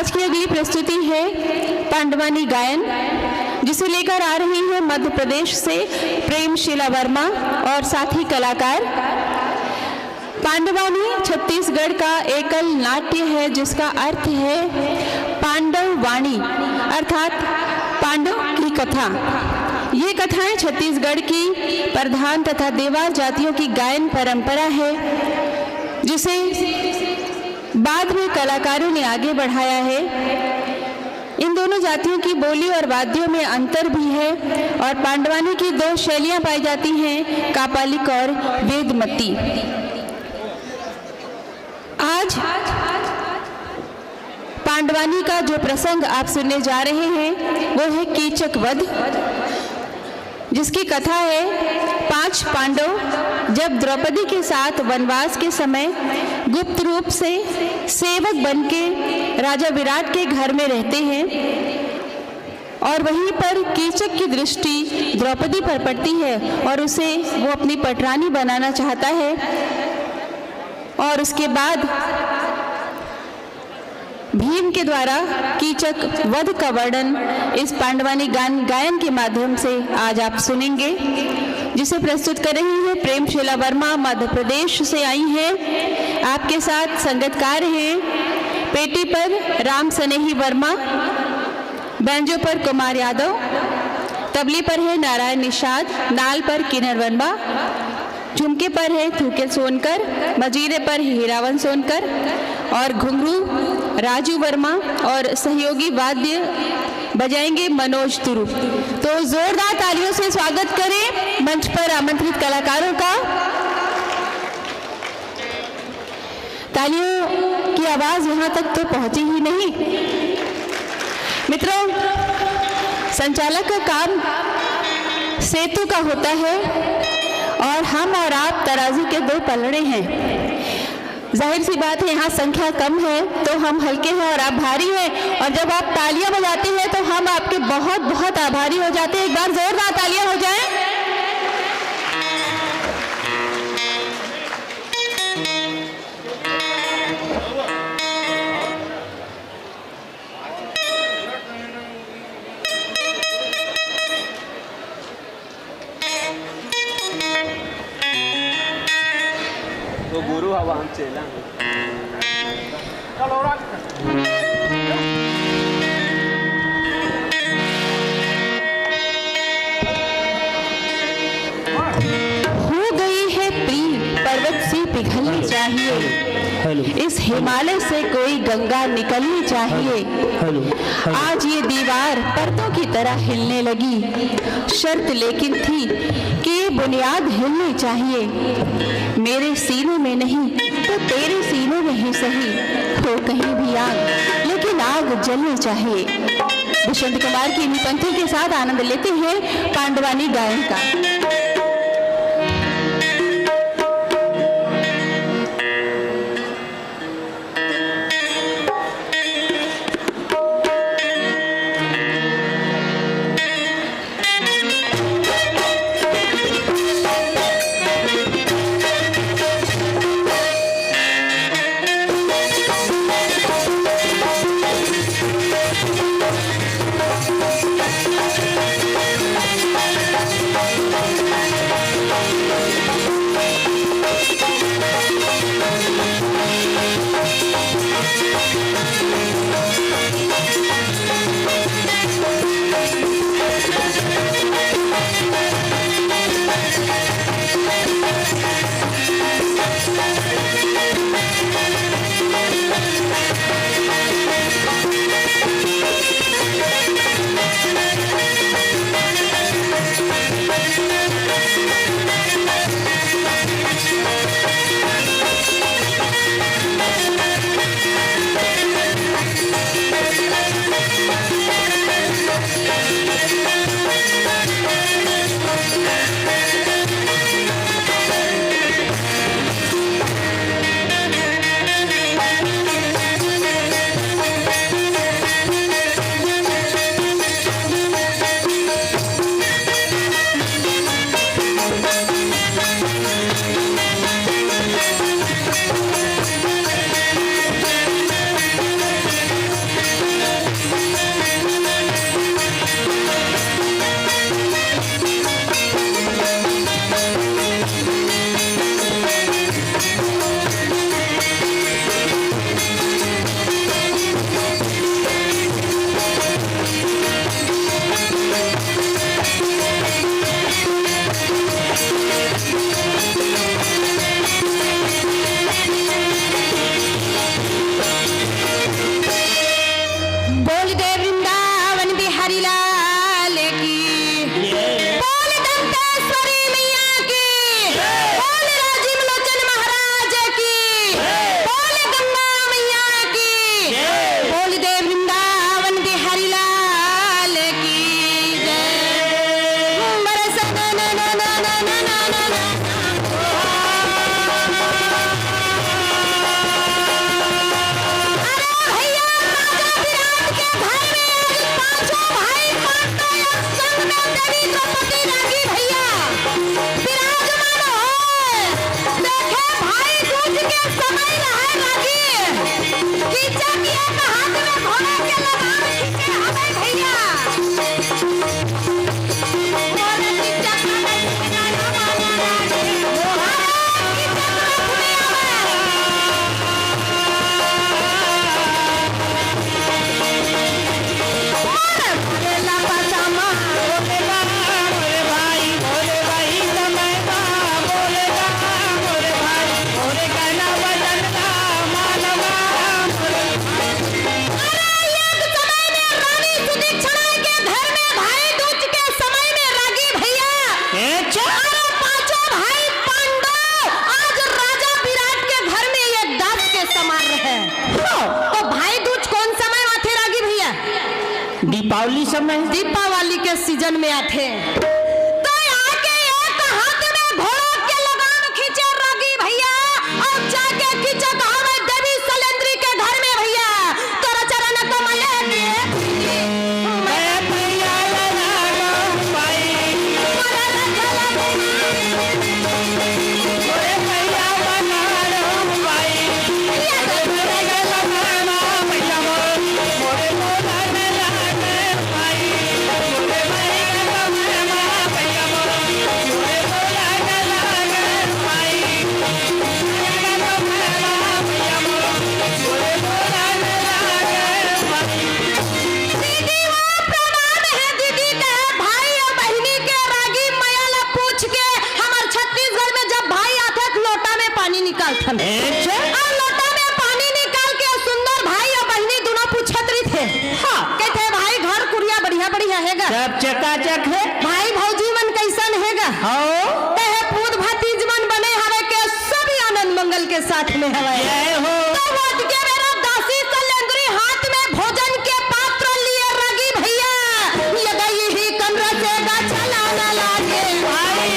आज की अगली प्रस्तुति है पांडवानी गायन, जिसे लेकर आ रही है मध्य प्रदेश से प्रेमशीला वर्मा और साथी कलाकार। पांडवानी छत्तीसगढ़ का एकल नाट्य है जिसका अर्थ है पांडव वाणी, अर्थात पांडव की कथा। ये कथाएं छत्तीसगढ़ की प्रधान तथा देवार जातियों की गायन परंपरा है, जिसे बाद में कलाकारों ने आगे बढ़ाया है। इन दोनों जातियों की बोली और वाद्यों में अंतर भी है और पांडवानी की दो शैलियां पाई जाती हैं, कापालिक और वेदमती। आज पांडवानी का जो प्रसंग आप सुनने जा रहे हैं वो है कीचक वध, जिसकी कथा है 5 पांडव जब द्रौपदी के साथ वनवास के समय गुप्त रूप से सेवक बनके राजा विराट के घर में रहते हैं और वहीं पर कीचक की दृष्टि द्रौपदी पर पड़ती है और उसे वो अपनी पटरानी बनाना चाहता है। और उसके बाद भीम के द्वारा कीचक वध का वर्णन इस पांडवानी गायन के माध्यम से आज आप सुनेंगे, जिसे प्रस्तुत कर रही है प्रेमशीला वर्मा, मध्य प्रदेश से आई हैं। आपके साथ संगतकार हैं पेटी पर राम सनेही वर्मा, बैंजो पर कुमार यादव, तबली पर है नारायण निषाद, नाल पर किन्नर वर्मा, झुमके पर है थूके सोनकर, मजीरे पर हीरावन सोनकर और घुंघरू राजू वर्मा और सहयोगी वाद्य बजाएंगे मनोज तुरु। तो जोरदार तालियों से स्वागत करें मंच पर आमंत्रित कलाकारों का। तालियों की आवाज यहाँ तक तो पहुंची ही नहीं। मित्रों, संचालक का काम सेतु का होता है और हम और आप तराजू के 2 पलड़े हैं। जाहिर सी बात है यहाँ संख्या कम है तो हम हल्के हैं और आप भारी हैं, और जब आप तालियां बजाते हैं तो हम आपके बहुत बहुत आभारी हो जाते हैं। एक बार जोरदार तालियां हो जाएं। तो गुरु हवा हम चला हो गई है प्रीत पर्वत से पिघलनी चाहिए, इस हिमालय से कोई गंगा निकलनी चाहिए। आज ये दीवार परतों की तरह हिलने लगी, शर्त लेकिन थी कि ये बुनियाद हिलनी चाहिए। मेरे सीने में नहीं तो तेरे सीने में ही सही, हो कहीं भी आग लेकिन आग जलनी चाहिए। दुष्यंत कुमार की इन पंक्ति के साथ आनंद लेते हैं पांडवानी गायन का। एक हाथ में घोड़े के लगाम खींचे हवे भैया मोरे कीचक नहीं सुना ना माना लागे मोहरा कीचक में सुनी आवे मोरे ला पजामा बोलेगा मोरे भाई समय का बोलेगा मोरे भाई मोरे कहना वजन का मानवा मोरे अरे एक समय में रानी सुदीक्षणा के घर में भाई दूज के समय में रागी भैया अरे पांचों भाई पांडव आज राजा विराट के घर में एक दास के समान रहे तो भाई दूज कौन समय आते रागी भैया दीपावली समय दीपावली के सीजन में आते तो आके एक हाथ में घोड़ों के लगाम खींचे रागी भैया और जाके खींचे कहावे देवी सलेंद्री के घर में भैया तोरा चरण कमल मैं भैया लगा भाई मोरे भैया बना लो भाई ये मोरे लगाना भैया मोरे मोला में लागे भाई मोरे भैया लगाना भैया मोरे मोला में लागे भाई भैया मोरे मोला में लागे भाई दीदी वो प्रमाण है दीदी के भाई और बहनी के रागी मयाला पूछ के हमार छत्तीसगढ़ में जब भाई आते लोटा में पानी निकालथन और लोटा में पानी निकाल के सुंदर भाई और बहनी दोनों पूछत रही थे हाँ कहते भाई घर कुरिया बढ़िया बढ़िया हैगा सब चकाचक है भाई भौजी मन कैसन हैगा हो कहे पूत भतीज मन बने हवे के सभी आनंद मंगल के साथ में हवे जय हो तो वोट के मेरा दासी सलेंद्री हाथ में भोजन के पात्र लिए रागी भैया ये गई ही कमरा से गाछा लाना लागे भाई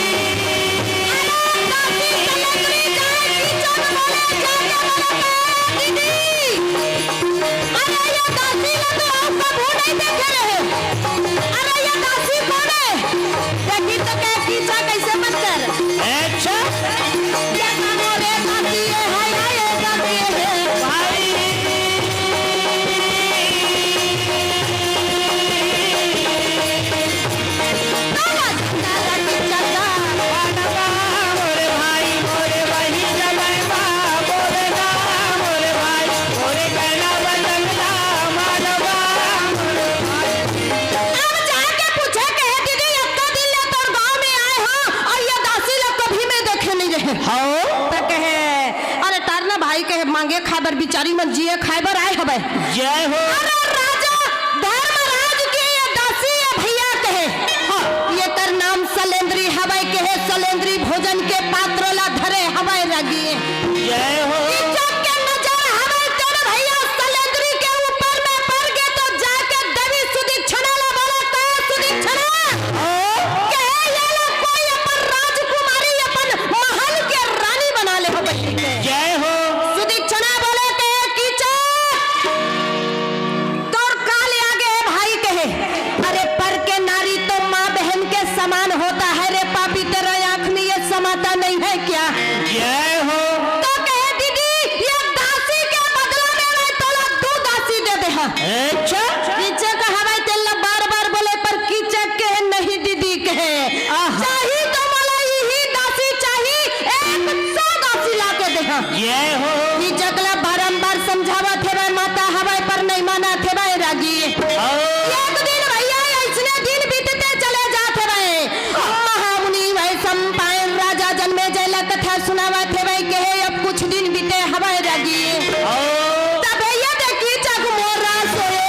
अरे दासी सलेंद्री जाए किचन बोले जाके बोले दीदी अरे ये दासी लोग कबू नहीं देखे रहे अरे ये दासी कौन है देखी तो कह कीचा कैसे मत कर अच्छा ये मोरे दासी है हाय हाय दासी है भाई मोरे भाई मोरे बहनी समय का बोलेगा मोरे भाई मोरे कहना वजन का मानवा मोरे भाई अब जाके पूछे कहे दीदी इतना दिन ले तोर गांव में आए हो और ये दासी लोग कभी में देखे नहीं रहे हो तो कहे अरे तार ना भाई कहे मांगे खाबर बिचारी मन जिए खाबर आए हवे जय हो अरे राजा धर्मराज के ये दासी है भैया कहे हाँ ये तर नाम सलेंद्री हवे कहे सलेंद्री भोजन के पात्र ला धरे हवे रागी जय हो इज्जत के नजर हवे तेरे भैया सलेंद्री के ऊपर में पड़ गए तो जाके देवी सुदीक्षणा ला बोला तो सुदीक्षणा कहे ये लोग कोई अपन राजकुमारी अपन महल के रानी बना ले हो बच्ची के जय हो सुदीक्षणा बोले कहे कीचा तोर काले आगे है भाई कहे अरे पर के नारी तो माँ बहन के समान होता है रे पापी तेरा आंख में ये समाता नहीं है क्या जय हो तो कहे दीदी ये दासी के बदला में मैं तोला तू दासी दे दे हाँ अच्छा कीचे कहा भाई तेला बार बार बोले पर कीचे कहे नहीं दीदी कहे चाहिए तो मला यही दासी चाहिए 100 दासी ला के दे हाँ जय हो कीचे कला बारंबार समझावा थे भाई माता हवाई पर नहीं माना थे भाई रागी एक दिन भैया ऐसने दिन बीतते चले जाते भाई महामुनि भाई संपायन राजा जन्मे जयला कथा सुनावा थे भाई कहे अब कुछ दिन बीते हवाई रागी तब भैया देखी चक मोरा सोए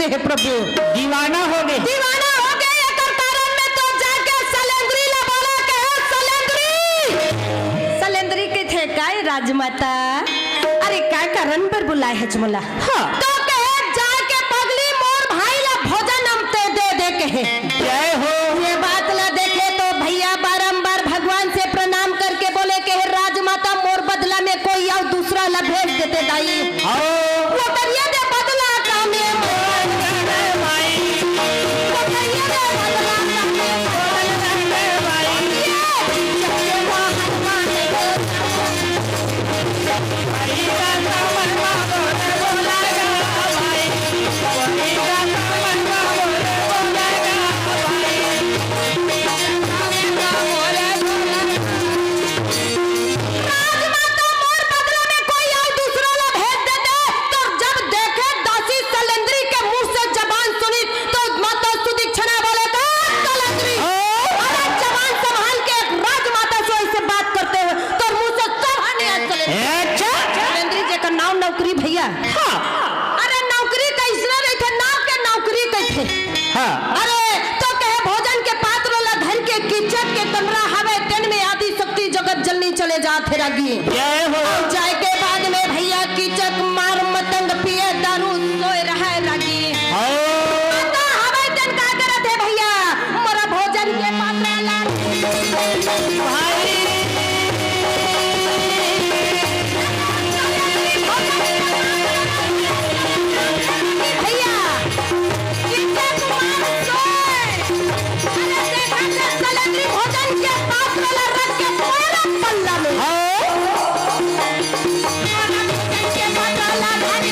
करते हैं प्रभु। दीवाना हो गए। दीवाना हो गए एकर कारण में तो जाके सलेंद्री ला बोला के सलेंद्री के थे काय राजमाता अरे काय कारण पर बुलाए है चमला। हाँ। तो कहे जाके पगली मोर भाई ला भोजन हम ते दे कहे। जय हो। ये बात ला देखे तो भैया बारंबार भगवान से प्रणाम करके बोले के हे राजमाता मोर बदला में कोई और दूसरा ला भेज देते दाई। वो करिए दे बदला कामे मोर भाई। वो करिए दे बदला कामे मोर भाई। ये वो हनुमान भाई का मनवा बोला गा भाई। वही का मनवा बोला गा भाई। राजमाता मोर बदला में कोई और दूसरा ला भेज देते तो जब देखे दासी सलेंद्री के मुंह से जबान सुनी तो माता सुदीक्षणा बोले का सलेंद्री अरे जबान संभाल के एक राजमाता से ऐसे बात करते हो तो मुंह से चढ़ाने आ चले। अच्छा। सलेंद्री जी का नाम नौकरी भैया। हाँ। अरे नौकरी कैसे रही थे नाम के नौकरी कैसे। हाँ। अरे तो कहे भोजन के पात्र ला धन के कीचक के कमरा हवे तेन में आदि शक्ति जगत जलनी चले जाते रागी। जय हो। जाए के बाद में भैया कीचक मार मतंग पिए दारू सोए रहे रागी। तो हवे तेन का करत है भैया मोरा भोजन के पात्र ला भाई भैया कीचक मार सोए। अरे देखा से सलेंद्री भोजन के पात्र ला रख के पूरा पल्ला में के पात्र ला धरी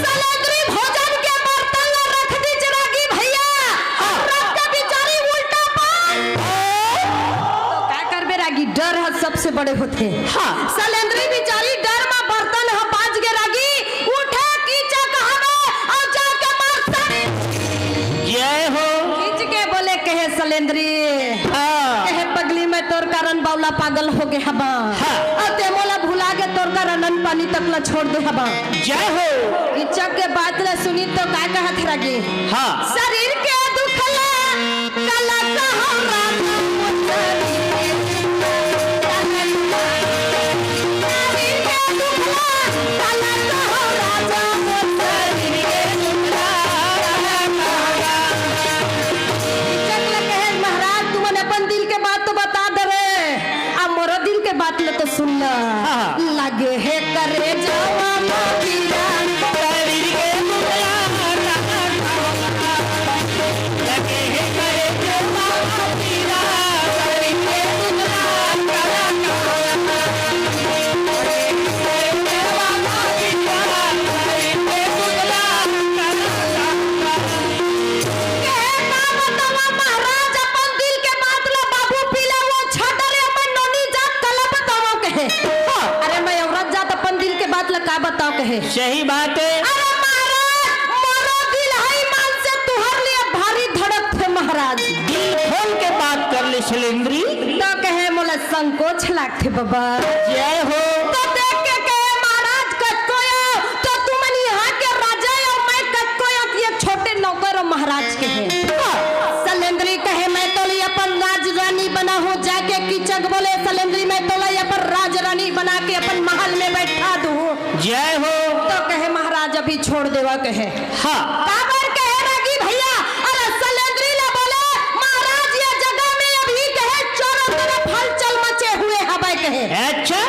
सलेंद्री भोजन के बर्तन ला रख दी जरागी भैया रख के बिचारी उल्टा पान। तो क्या करबे रागी डर है सबसे बड़े होते। हाँ। सलेंद्री बिचारी डर में बर्तन है बाज के रागी उठे कीचक हवे और जाके मार सारी जय हो। खींच के बोले कहे सलेंद्री हाँ। कहे पगली में तोर कारण बावला पागल हो गए हबा। हाँ। और ते मोला भुला के तोर कारण अन्न पानी तक ला छोड़ दे हबा। जय हो। कीचक के बात ला सुनी तो का कहत रागी हाँ। शरीर के दुखला कला कहो राजा मुझरी शरीर के दुखला कला कहो राजा मुझरी चकला कहे महाराज तुमने अपन दिल के बात तो बता दे रे अब मोरा दिल के बात ले तो सुन ला हाँ। लगे है करे जावा मोतीरा शरीर के दुखला लगे हैं करे प्रेमा पीरा। शरीर के दुखला महाराज अपन दिल के बात ला बाबू पीला वो छाटरे अपन नोनी जात कला बताओ कहे। अरे मैं औरत जात अपन दिल के बात ला का बताओ कहे। सही बात है। अरे महाराज मोरो दिल है मान से तुहर लिए भारी धड़क थे महाराज। दिल खोल के बात कर ले सलेंद्री। तो कहे मोला संकोच लागथे बाबा। जय हो। तो देख के कहे महाराज कतकोया तो तुमन यहाँ के राजा और मैं कतकोया ये छोटे नौकर और महाराज के हैं। सलेंद्री कहे मैं तो ली अपन राजरानी बना हूँ जाके कीचक बोले सलेंद्री मैं तो ली अपन राजरानी बना के अपन महल में बैठा दूँ। जय हो। तो कहे महाराज अभी छोड़ देवा कहे। हाँ। काबर कहे रागी भैया अरे सलेंद्री ला बोले महाराज ये जगह में अभी कहे चारों तरफ हलचल मचे हुए हवा कहे। अच्छा।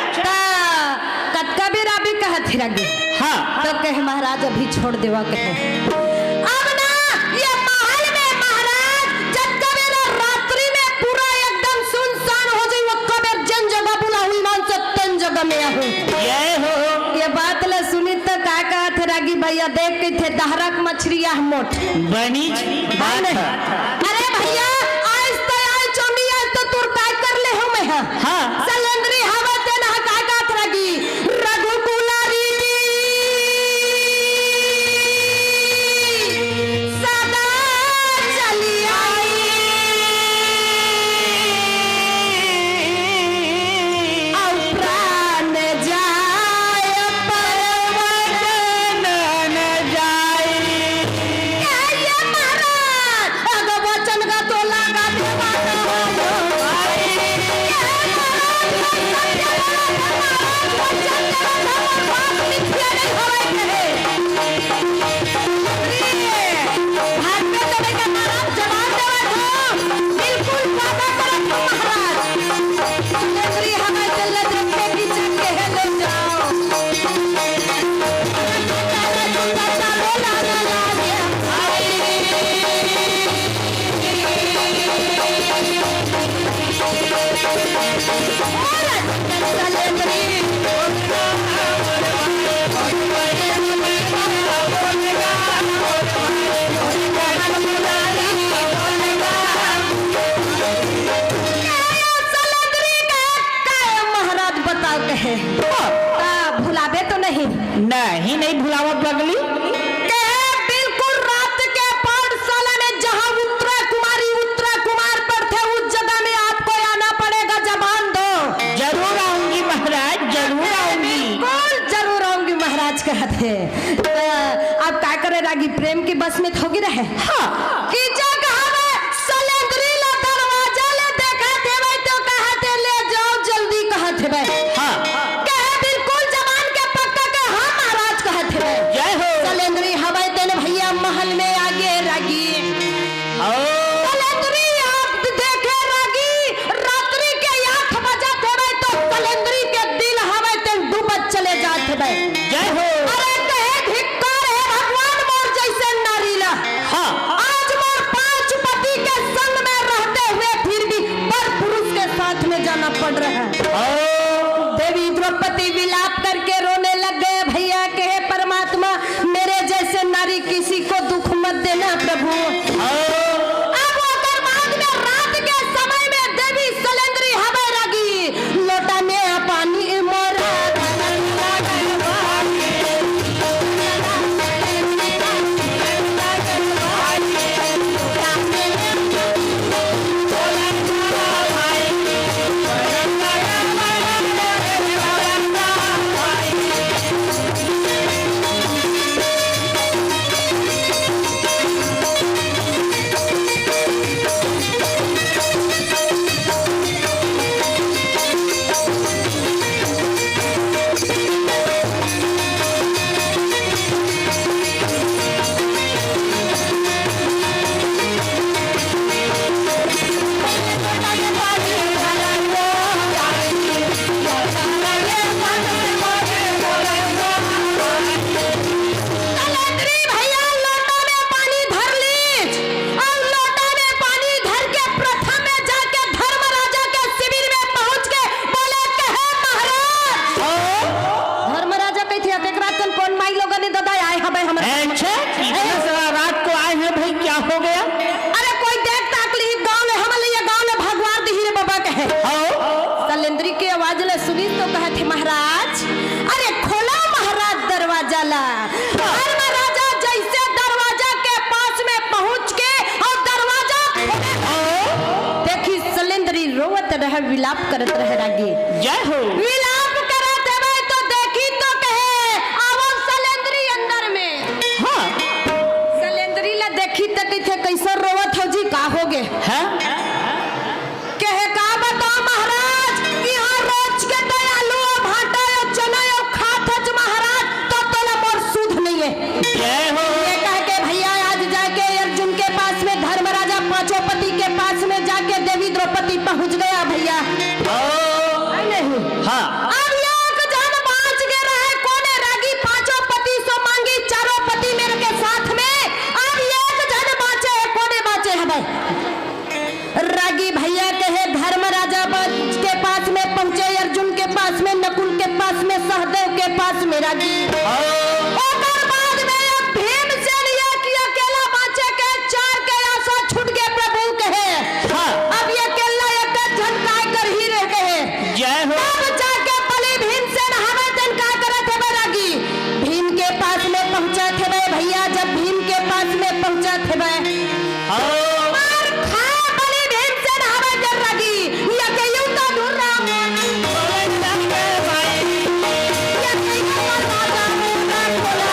कतका भी राबी कहत ही रागी। हाँ। तो कहे महाराज अभी छोड़ देवा कहे। अब ना ये महल में महाराज जब कबेर रात्रि में पूरा एकदम सुनसान हो जाई वो कबेर जन जगह बुला हुई मान से तन जगह में आहू। जय हो। ये बात ला सुनी तो का कहत है रागी भैया देख के थे दहरक मछरिया मोट बनी बात है। अरे भैया आज तो आज चोंडी आज तो तुर काय कर ले हो मैं। हाँ। सलेंद्री हवा ते ना का कहत महाराज बताओ कहे भुलावे तो नहीं? नहीं भुलावा पगली। बिल्कुल रात के पाठशाला में जहाँ उत्तरा कुमार पर थे उस जगह में आपको आना पड़ेगा। जबान दो। जरूर आऊंगी महाराज, जरूर आऊंगी। बिल्कुल जरूर आऊंगी महाराज कहते। आप क्या करे रागी प्रेम की बस में थोगी रहे। हाँ कि जो कहावे सलेंद्री ला दरवाजा ले देखा थे भाई तो कहा थे ले जाओ जल्दी कहा थे भाई। हाँ कहे बिल्कुल जबान के पक्का के हाँ महाराज कहा थे भाई। जय हो। सलेंद्री हवाई तेने भैया महल में आगे रागी। सलेंद्री आप देखे रागी रात्रि के 8 बजे थे भाई तो सलेंद्री के दिल हवाई तेन डूबत चले जाते भाई। जय हो। अरे कहे धिक्कार है भगवान मोर जैसे नारी ला। हाँ आज मोर 5 पति के संग में रहते हुए फिर भी पर पुरुष के साथ में जाना पड़ रहा है। देवी द्रौपदी विलाप करके रोने लग गए। भैया कहे परमात्मा मेरे जैसे नारी किसी को दुख मत देना प्रभु। अब ओकर बाद में रात के समय में देवी सलेंद्री हवे लगी लोटा में पानी मोर विलाप करत रहे रागी। जय हो। विलाप करत है तो देखी तो कहे आवो सलेंद्री अंदर में। हाँ सलेंद्री ला देखी तो कहे कैसे रोवत हो जी का होगे। हाँ कहे का बताओ महाराज यहाँ रोज के दयालु भाटा चना खात महाराज तो तोला मोर सुध नहीं है। जय हो। ये कह के भैया आज जाके अर्जुन के पास में धर्मराजा पांचों पति के पास में जाके देवी द्रौपदी पहुंच गया भैया। नहीं हाँ अब एक जन बाँच के रहे कोने रागी पांचों पति सो मांगी चारों पति मेरे के साथ में। अब एक जन बाँचे कोने बाँचे है भाई। रागी भैया कहे धर्मराजा के पास में पहुंचे अर्जुन के पास में नकुल के पास में सहदेव के पास में रागी। ओकर बाद में भीमसेन ये अकेला बाँचे के 4 के आशा छूट गए प्रभु कहे। हाँ अब ये अकेला एक झनकाय कर ही रह गए। जय हो। अब जाके पली भीमसेन हमें झनका करत है रागी। भीम के पास में पहुंचा थे भैया। जब भीम के पास में पहुंचा थे मार खा पली भीमसेन हमें जर रागी। ये के यूं तो ढूंढ रहा ये के यूं पर राजा मुंडा खोला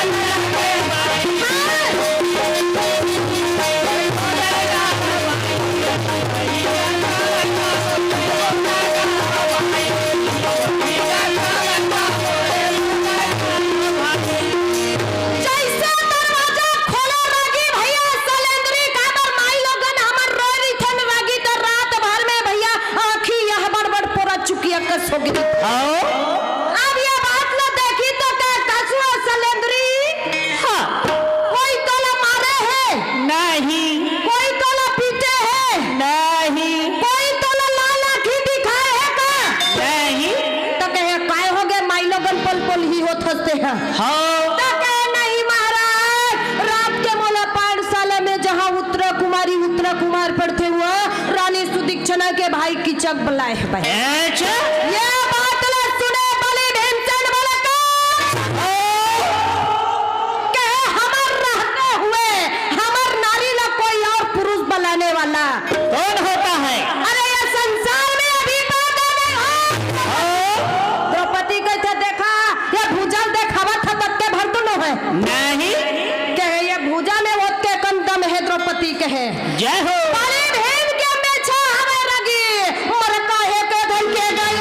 जैसे दरवाजा खोला रागी भैया सलेंद्री का बर माई लोगन हमर रोई रिथन रागी तो रात भर में भैया आंखी यह बड़ पूरा चुकिया कस हो गई। अब ये बात न देखी तो क्या कसुआ सलेंद्री। हाँ कोई तोला मारे है नहीं, कोई तोला पीटे है नहीं, कोई तोला लाल आंखी दिखाए है का के भाई कीचक बुलाए है भाई। अच्छा ये बात ले सुने बलि भीमसेन बोले के हमर रहते हुए हमर नारी ला कोई और पुरुष बुलाने वाला कौन होता है? अरे ये संसार में अभी पैदा नहीं हो। द्रौपदी कहते देखा ये भूजल देखावा था तब के भर तो है नहीं कहे ये भूजा में वो के कम दम है द्रौपदी कहे जय हो। बलि भीम के में छा हमें रगी मोर काहे के धन के गए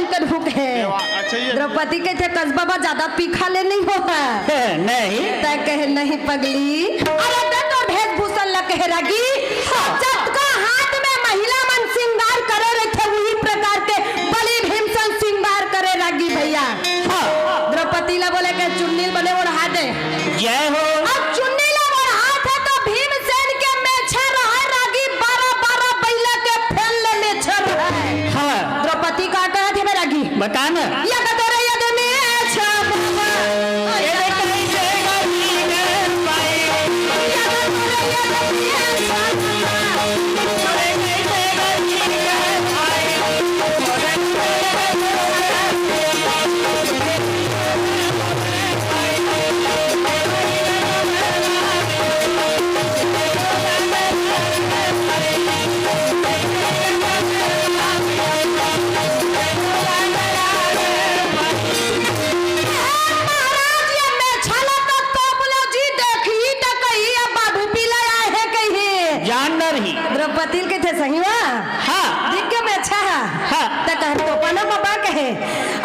अच्छा ये द्रौपदी के थे कसबा ज्यादा पीखा ले नहीं होता नहीं तय कहे नहीं पगली अरे ते तो वेशभूषण ल कहे रगी जब का हाथ में महिला मन श्रृंगार करे रखे वही प्रकार के बलि भीमसेन श्रृंगार करे रगी भैया द्रौपदी ला बोले के चुन्नी बने ओढ़ा दे जय हो। अब चुन्नी ला ओढ़ा थे तो भीमसेन के मेछे रहे रगी 12 बैला के फैल ले मेछे रहे हाँ द्रौपदी का कहे थे रगी बता ना। या कतरे या दे मेछे बाबा ये कैसे गई कर पाई? या कतरे या दे मेछे बाबा अरे कैसे गई कर पाई? महाराज ये मेछला तो तोपलो जी देखी त कही अब बाबू पीला आए है कही जानवर ही द्रौपदी के थे सही वा हाँ दिख के में अच्छा है हाँ। त कह तो पना बाबा कहे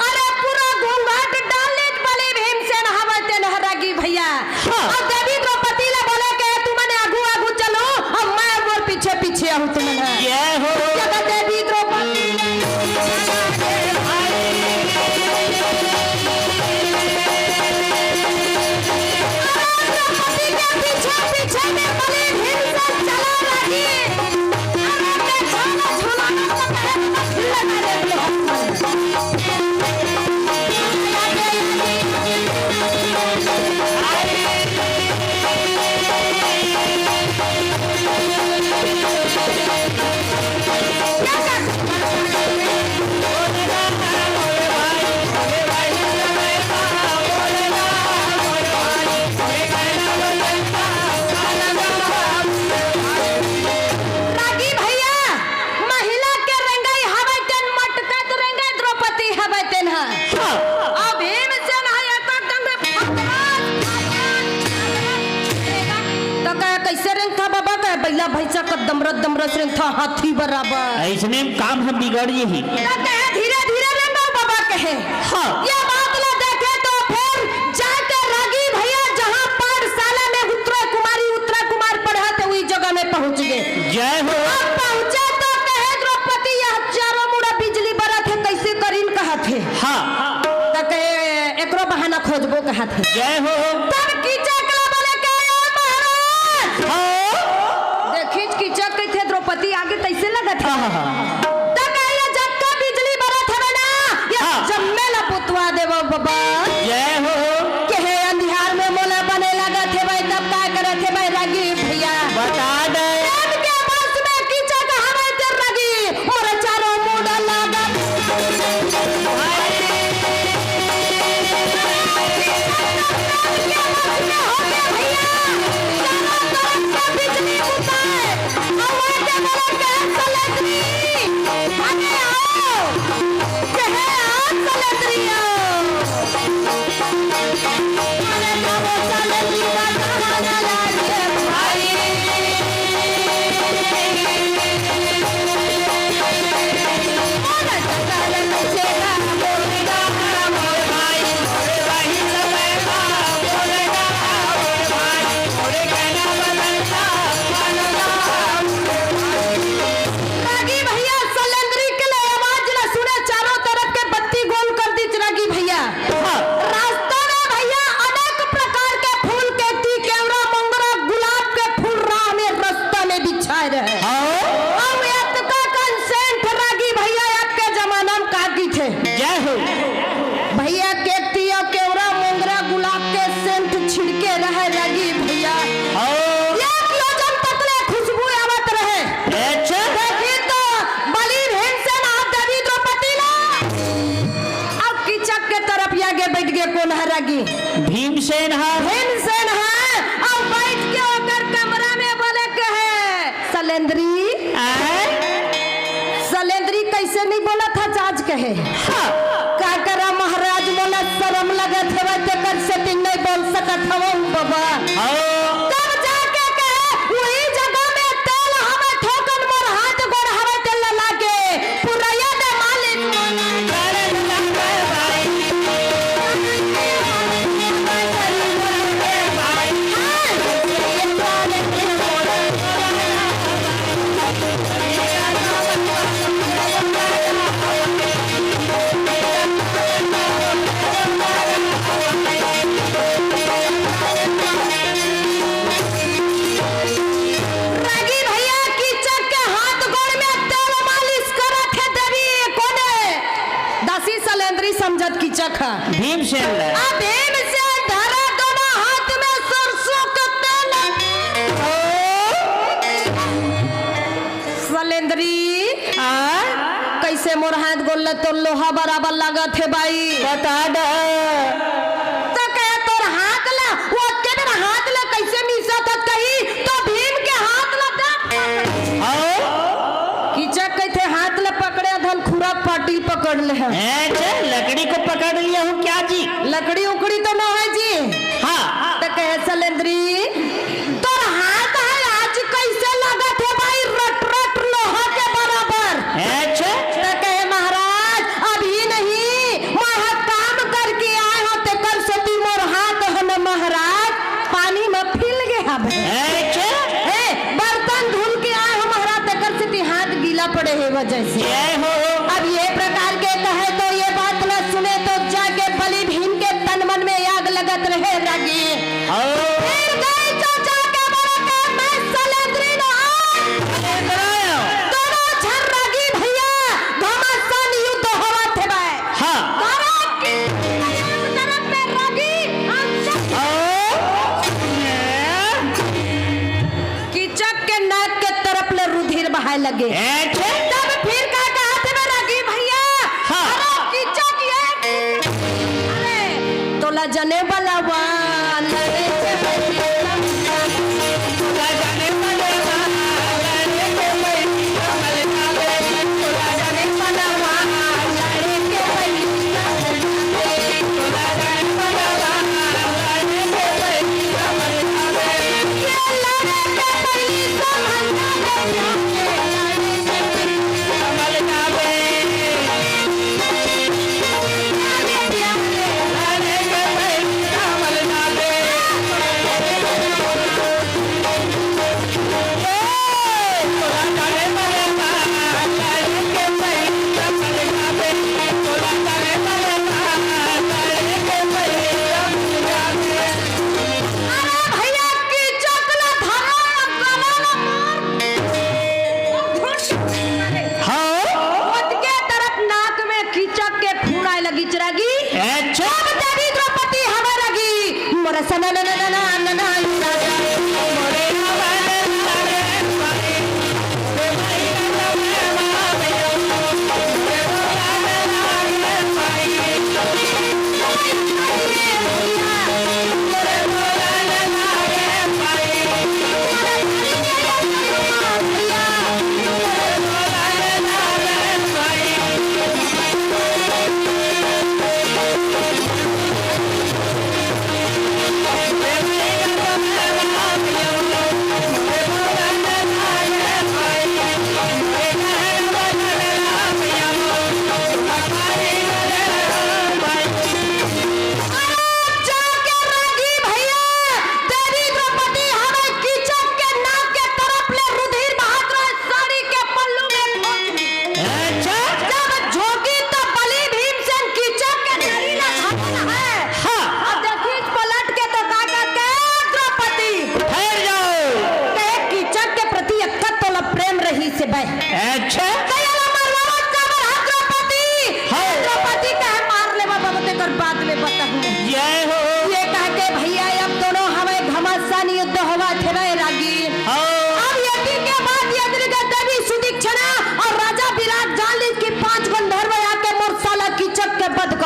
अरे पूरा घूंघट डाल ले बलि भीमसेन हवते नहरागी भैया हाँ। और देवी द्रौपदी ले बोले के तू मने आगू आगू चलो और मैं और पीछे पीछे आऊं तुमने जय हो। जब देवी द्रौपदी द्रौपदी के पीछे पीछे में बलि भीमसेन चला रही अरे मैं छाना छुलाना तो कहे तो लगा दे रागी भैया महिला के रंगाई हवे तेन मटकत रंगाई द्रौपदी हवे तेन है अब भीमसेन है तो दंग तो कहे कैसे रंग था बाबा कहे बैला भैंसा का दमरत रंग था हाथी बराबर ऐसने में काम हम बिगड़ यही। तो कहे धीरे धीरे रंगो बाबा कहे हाँ। ये बात ला देखे तो फिर जाके रागी भैया जहाँ पाठशाला में उत्तरा कुमार पढ़ा थे वही जगह में पहुंच गए जय हो। अब पहुंचे तो कहे द्रौपदी यह चारों मुड़ा बिजली बरत है कैसे करीन कहा थे हाँ तो कहे एकरो बहाना खोजबो कहा थे जय हो। तब कीचक ला बोले के महाराज देखी कीचक के थे द्रौपदी आगे कैसे लगत है तो कहे ये जब का बिजली बरत है ना ये हाँ। जम्मे ला पुतवा देवो बाबा जय हो। के हे अंधियार में मोला बने लगा थे भाई तब का करे थे भाई रागी भैया बता दे। राम के बस में कीचक हवे ते रागी मोर चारों मुड़ा लगा बिजली उतार आवाज बोला के सलेत्री अरे आओ के है आ सलेत्री आओ अरे बाबू सलेत्री का कहाना लागे भाई मोर चकाल में चेगा के तरफ आगे बैठ गए कौन है रागी? भीमसेन है। भीमसेन है और बैठ के होकर कमरा में बोले के है सलेंद्री। सलेंद्री कैसे नहीं बोला था चाच कहे का करा महाराज बोला शर्म लगे थे कर सेटिंग नहीं बोल सकत हूँ बाबा। तब जाके कहे वही जगह में तेल हमें ठोकन मोर हाथ गोड़ हवे तेल लागे पुरैया दे समझत की चखा भीमसेन भीमसेन धरा दोनों हाथ में सरसों का तेल। सलेंद्री कैसे मोर हाथ गोल तो लोहा बराबर लागत है भाई बता दो। तो कहे तोर हाथ ला वो केने हाथ ला कैसे मिसत कही तो भीम के हाथ ला कीचक कहते हाथ ला पकड़े धन खुरा पाटी पकड़ ले है। लकड़ी को पकड़ लिया हूँ क्या जी? लकड़ी उकड़ी तो ना है जी। हाँ तो कहे सलेंद्री तोर हाथ है आज कैसे लागत है भाई रट रट लोहा के बराबर। तो कहे महाराज अभी नहीं मैं काम करके आए हो ते कर सती मोर हाथ है न महाराज पानी में फिल गया है बर्तन धुल के आए हो महाराज ते कर सती हाथ गीला पड़े है वजह से। अब ये प्रकार के कहे तो ये बात न सुने तो जाके बलि भीम के तन मन में आग लगत रहे रागी। फिर गई तो जाके बोला कि मैं सलेंद्री ना दोनों छर रागी भैया घमासान युद्ध होवा थे भाई। तरफ में रागी कीचक के नाक के तरफ ले रुधिर बहाए लगे। तब फिर का कहा थे रागी भैया तोला जने बलावा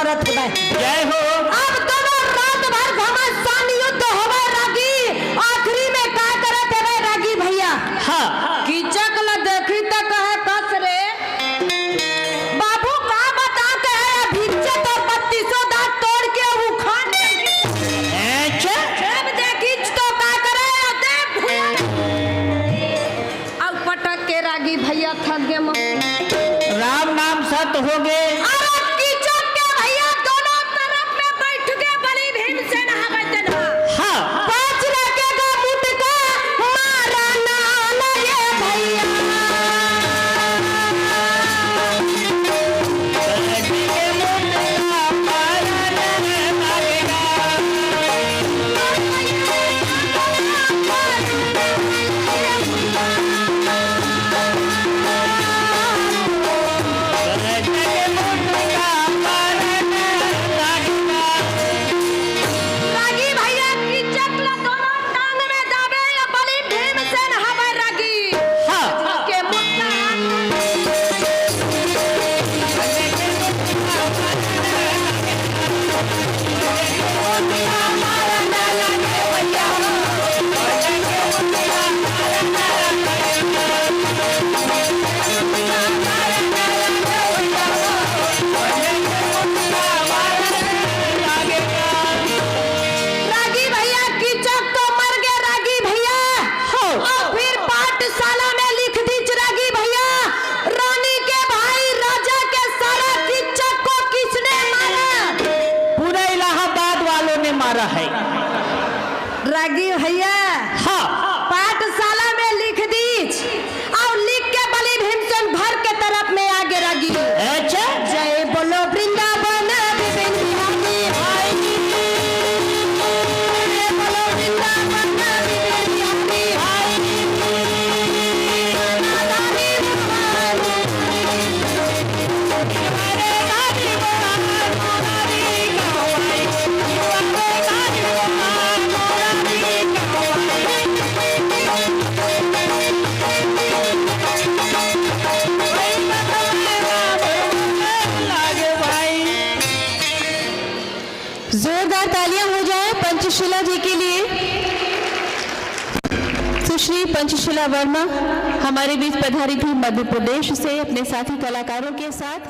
करत है। जय हो। अब दोनों रात भर घमासान युद्ध होवे रागी, आखिरी में का करत है रागी भैया। हाँ कीचक ल देखी त कहे कस रे बाबू का बता के है भिक्षे तो 3200 दांत तोड़ के उखाड़ दे। अच्छा जब देखी तो का करे दे अब पटक के रागी भैया थक गए। राम नाम सत हो गए। अरे कीचक के भैया दोनों तरफ में बैठ के बलि भीमसेन हवत ना। हाँ पांच लगे का मुटका मारा ना लगे भैया। रागी भैया कीचक ल दोनों टांग में दाबे या बलि भीमसेन हवे रागी। हाँ के मुटका रागी भैया कीचक तो मर गए रागी भैया। और फिर पाठशाला में लिख दी रागी भैया रानी के भाई राजा के सारा कीचक को किसने मारा। पूरे इलाहाबाद वालों ने मारा है। रागी भैया हाँ पाठशाला में लिख दी और लिख के बलि भीमसेन घर के तरफ में आगे रागी। अच्छा जय बोलो वृंदावन विपिन बिहारी भाई। जय बोलो वृंदावन विपिन बिहारी भाई। नादारी भगवान जोरदार तालियां हो जाए पंचशिला जी के लिए। सुश्री पंचशिला वर्मा हमारे बीच पधारी थी मध्य प्रदेश से अपने साथी कलाकारों के साथ।